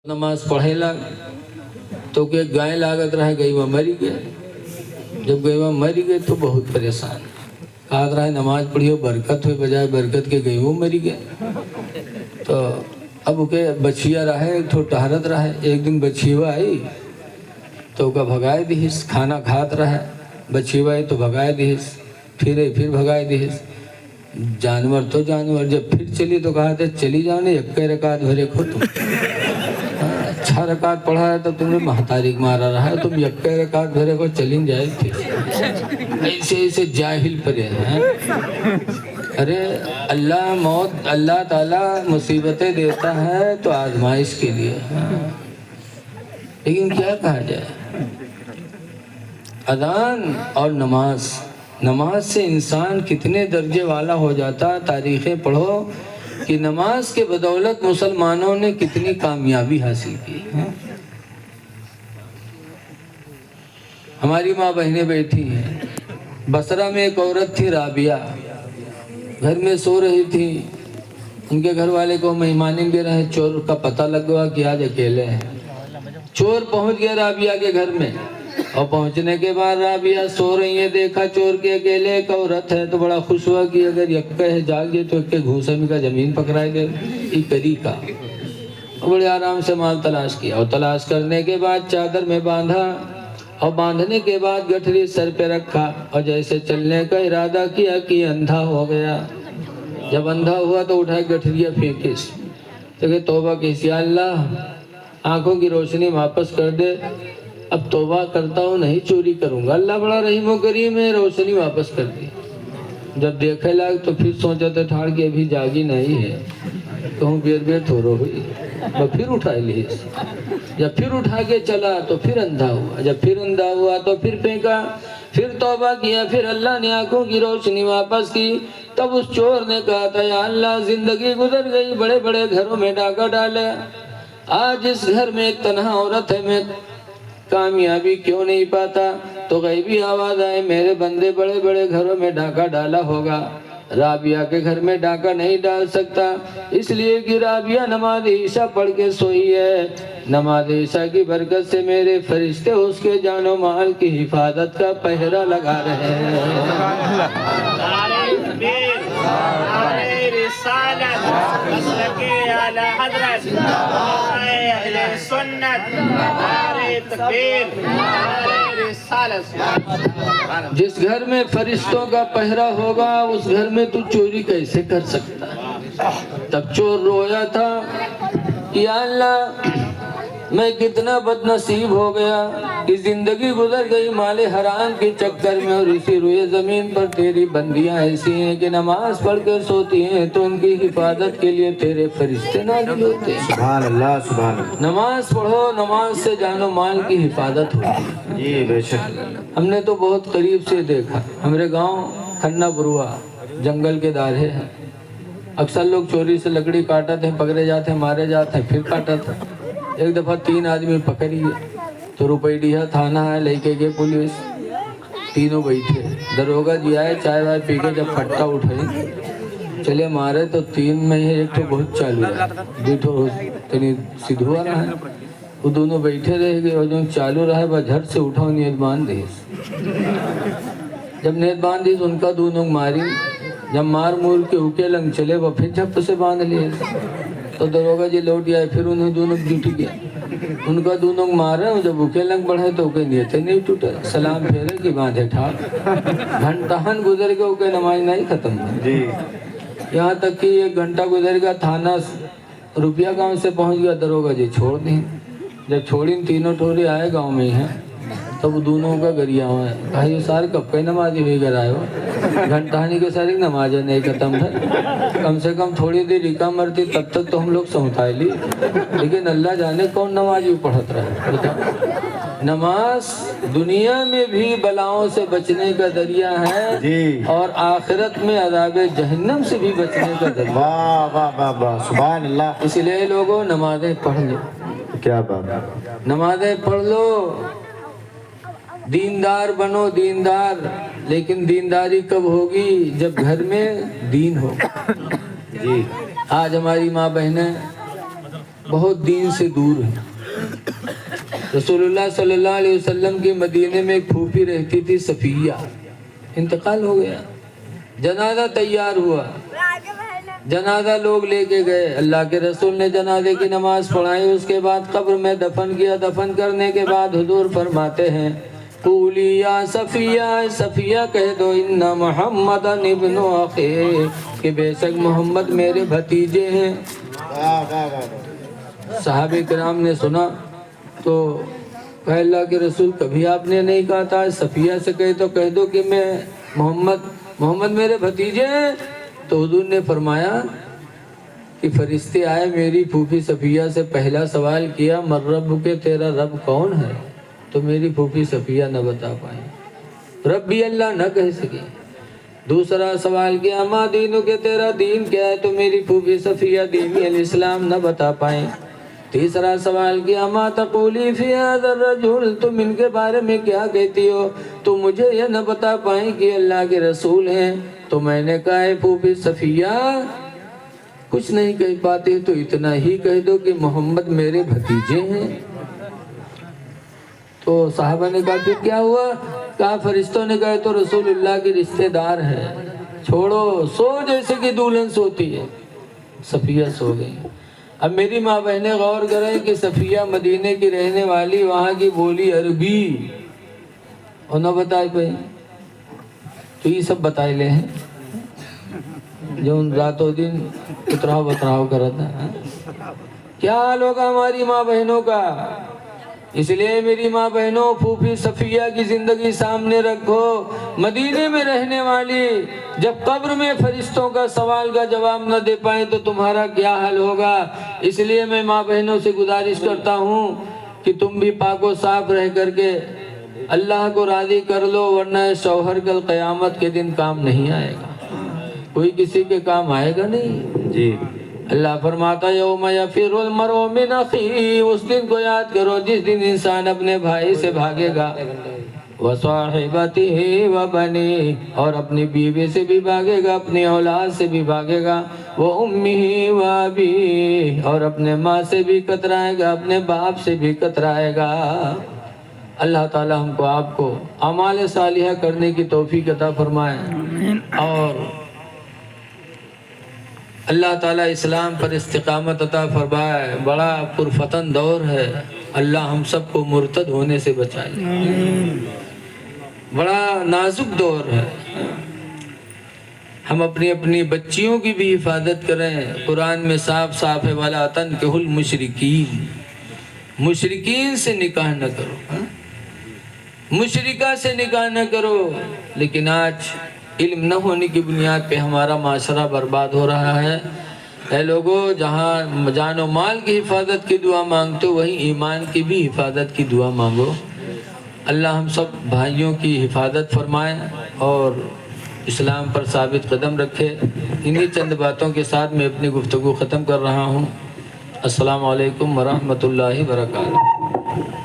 नमाज पढ़ेला तो के गाय लागत रहे गईवा मरी गए। जब गईवा मरी गए तो बहुत परेशान कहा रहा है नमाज पढ़ियो बरकत हुई, बजाय बरकत के गईवो मरी गए। तो अब के बछिया रहे तो टहरत रहे। एक दिन बछिया आई तो का भगाए दिहिस, खाना खात रहे बछिया आई तो भगाए दिहिस, फिर भगाए दिहिस। जानवर तो जानवर, जब फिर चली तो कहा था चली जाओ ने इक्के रकात भरे खो तुम। अच्छा रकात पढ़ा है तो तुमने महतारी मारा रहा है, तुम इक्के रकात भरे को चली जाए फिर। ऐसे ऐसे जाहिल परे हैं। अरे अल्लाह ताला मुसीबतें देता है तो आजमाइश के लिए, लेकिन क्या कहा जाए। अजान और नमाज से इंसान कितने दर्जे वाला हो जाता। तारीखें पढ़ो कि नमाज के बदौलत मुसलमानों ने कितनी कामयाबी हासिल की है। हमारी माँ बहनें बैठी हैं। बसरा में एक औरत थी राबिया, घर में सो रही थी। उनके घर वाले को मेहमानी दे रहे, चोर का पता लगा कि आज अकेले हैं। चोर पहुंच गया राबिया के घर में, और पहुंचने के बाद राबिया सो रही है, देखा चोर के अकेले एक औरत है तो बड़ा खुश हुआ कि अगर यक्का है जाग गए तो एक घूसमी का जमीन पकड़ाए दे करी का। बड़े आराम से माल तलाश किया, और तलाश करने के बाद चादर में बांधा, और बांधने के बाद गठरी सर पे रखा, और जैसे चलने का इरादा किया कि अंधा हो गया। जब अंधा हुआ तो उठाए गठरिया फेंकिस, तो तौबा की अल्लाह आंखों की रोशनी वापस कर दे, अब तौबा करता हूँ नहीं चोरी करूंगा। अल्लाह बड़ा रहीम व करीम है, रोशनी वापस कर दी। जब देखे लग तो फिर सोचा था ठाड़ के अभी जागी नहीं है, तो हूँ बेर थोड़ो हुई, तो फिर उठा ली। जब फिर उठा के चला तो फिर अंधा हुआ, जब फिर अंधा हुआ तो फिर फेंका, फिर तौबा किया, फिर अल्लाह ने आंखों की रोशनी वापस की। तब उस चोर ने कहा था या अल्लाह जिंदगी गुजर गई, बड़े बड़े घरों में डाका डाले, आज इस घर में एक तन्हा औरत है, मैं कामयाबी क्यों नहीं पाता। तो गैबी आवाज आए मेरे बंदे बड़े बड़े घरों में डाका डाला होगा, राबिया के घर में डाका नहीं डाल सकता, इसलिए कि राबिया नमाज ईशा पढ़ के सोई है। नमाज ईशा की बरकत से मेरे फरिश्ते उसके जानो माल की हिफाजत का पहरा लगा रहे हैं। जिस घर में फरिश्तों का पहरा होगा उस घर में तू चोरी कैसे कर सकता है। तब चोर रोया था या अल्लाह मैं कितना बदनसीब हो गया कि जिंदगी गुजर गई माले हराम के चक्कर में, और इसी रुए जमीन पर तेरी बंदियां ऐसी हैं कि नमाज पढ़ कर सोती हैं तो उनकी हिफाजत के लिए तेरे फरिश्ते नाजिल होते हैं। सुभान अल्लाह, सुभान अल्लाह। नमाज पढ़ो, नमाज से जानो माल की हिफाजत होती है। ये बेशक हमने तो बहुत करीब से देखा। हमारे गाँव खन्ना बुरुआ जंगल के दारे हैं, अक्सर लोग चोरी से लकड़ी काटते हैं, पकड़े जाते हैं, मारे जाते हैं, फिर काटते हैं। एक दफा 3 आदमी पकड़ी तो रुपैया थाना है, लेके गए पुलिस, तीनों बैठे। दरोगा जी आए, चाय वाय पी के जब फट्टा उठाई चले मारे तो 3 में ही एक तो बहुत चालू है, दूठो सिद्धुआ रहा है, वो दोनों बैठे रह गए, और जो चालू रहा वह झट से उठाओ नियत बांध दी। जब नियत बांध दी तो उनका दोनों मारी, जब मार मूर के उके लंग चले वह फिर झप से बांध लिए। तो दरोगा जी लौट आए, फिर उन्हें दोनों जुट गया, उनका दोनों मारे, जब उके लंग बढ़े तो उके नियत नहीं टूटे, सलाम फेरे कि बांधे ठाक। घंटाहन गुजर के उके नमाज नहीं खत्म जी। यहाँ तक कि 1 घंटा गुजर गया, थाना रुपया गांव से पहुंच गया, दरोगा जी छोड़ दी। जब छोड़ी तीनों ठोरे आए गांव में हैं, तब दोनों का गरिया हुआ है, भाई सारे कब कई नमाजी हुई घर आए हो, घंटानी के सारी नमाज नहीं खत्म था। कम से कम थोड़ी देर रिका मरती तब तक तो हम लोग समझा ली, लेकिन अल्लाह जाने कौन नमाजी पढ़त रहे। नमाज दुनिया में भी बलाओं से बचने का दरिया है, और आखिरत में अज़ाब जहन्नम से भी बचने का दरिया। वाह वाह वाह वाह, सुभान अल्लाह। इसलिए लोगों नमाजें पढ़ लो। क्या बात, नमाजें पढ़ लो, दीनदार बनो, दीनदार। लेकिन दीनदारी कब होगी, जब घर में दीन हो जी। आज हमारी माँ बहनें بہت دین سے دور ہیں۔ رسول اللہ صلی اللہ علیہ وسلم کے مدینے میں ایک پھوپھی رہتی تھی صفیہ، انتقال ہو گیا، جنازہ تیار ہوا، جنازہ لوگ لے کے گئے، اللہ کے رسول نے جنازے کی نماز پڑھائی، اس کے بعد قبر میں دفن کیا۔ دفن کرنے کے بعد حضور فرماتے ہیں قولی یا صفیہ، صفیہ کہہ دو ان محمد ابن اخی، کہ بے شک محمد میرے بھتیجے ہیں۔ صحابہ کرام نے سنا تو کہا اللہ کے رسول کبھی آپ نے نہیں کہا تھا صفیہ سے کہہ دو کہ میں محمد میرے بھتیجے ہیں۔ تو حضور نے فرمایا کہ فرشتے آئے، میری پھوپھی صفیہ سے پہلا سوال کیا من رب کے، تیرا رب کون ہے؟ تو میری پھوپھی صفیہ نہ بتا پائیں، رب بھی اللہ نہ کہہ سکے۔ دوسرا سوال کیا ما دینو کے، تیرا دین کیا ہے؟ تو میری پھوپھی صفیہ دین الاسلام نہ بتا پائیں۔ تیسرا سوال کیا ما تقولی فی ھذا الرجل، تم ان کے بارے میں کیا کہتی ہو؟ تو مجھے یہ نہ بتا پائیں کہ اللہ کے رسول ہیں۔ تو میں نے کہا ہے پھوپھی صفیہ کچھ نہیں کہہ پاتے تو اتنا ہی کہہ دو کہ محمد میرے بھتیجے ہیں۔ تو صحابہ نے کہا پھر کیا ہوا؟ کہا فرشتوں نے کہا تو رسول اللہ کے رشتہ دار ہیں، چھوڑو، سو جیسے کہ دلہن سوتی ہے۔ صفیہ سو گئی۔ اب میری ماں بہنیں غور کریں کہ صفیہ مدینے کی رہنے والی، وہاں کی بولی عربی اور نہ بتائے پہ، تو یہ سب بتائے لے ہیں جو ان راتوں دن اتراؤ بتراؤ کرتا ہے۔ کیا حال ہوگا ہماری ماں بہنوں کا؟ اس لیے میری ماں بہنوں پھوپھی صفیہ کی زندگی سامنے رکھو، مدینے میں رہنے والی، جب قبر میں فرشتوں کا سوال کا جواب نہ دے پائیں تو تمہارا کیا حال ہوگا۔ اس لیے میں ماں بہنوں سے گزارش کرتا ہوں کہ تم بھی پاک و صاف رہ کر کے اللہ کو راضی کر لو، ورنہ شوہر کل قیامت کے دن کام نہیں آئے گا، کوئی کسی کے کام آئے گا نہیں جی۔ اللہ فرماتا یوم یفر المرء من اخیہ، اس دن کو یاد کرو جس دن انسان اپنے بھائی سے بھاگے گا، وصاحبتہ وبنیہ، اور اپنی بیوی سے بھی بھاگے گا، اپنی اولاد سے بھی بھاگے گا، وامہ وابیہ، اور اپنے ماں سے بھی کترائے گا، اپنے باپ سے بھی کترائے گا۔ اللہ تعالی ہم کو آپ کو اعمال صالحہ کرنے کی توفیق عطا فرمائے، اور اللہ تعالیٰ اسلام پر استقامت عطا فرمائے۔ بڑا پرفتن دور ہے، اللہ ہم سب کو مرتد ہونے سے بچائے، بڑا نازک دور ہے۔ ہم اپنی بچیوں کی بھی حفاظت کریں، قرآن میں صاف صاف ہے وَلَا تَنكِحُوا الْمُشْرِكِينَ، مشرکین سے نکاح نہ کرو، مشرکہ سے نکاح نہ کرو۔ لیکن آج علم نہ ہونے کی بنیاد پہ ہمارا معاشرہ برباد ہو رہا ہے۔ اے لوگوں، جہاں جان و مال کی حفاظت کی دعا مانگتے ہو وہیں ایمان کی بھی حفاظت کی دعا مانگو۔ اللہ ہم سب بھائیوں کی حفاظت فرمائے اور اسلام پر ثابت قدم رکھے۔ انہی چند باتوں کے ساتھ میں اپنی گفتگو ختم کر رہا ہوں۔ السلام علیکم ورحمۃ اللہ وبرکاتہ۔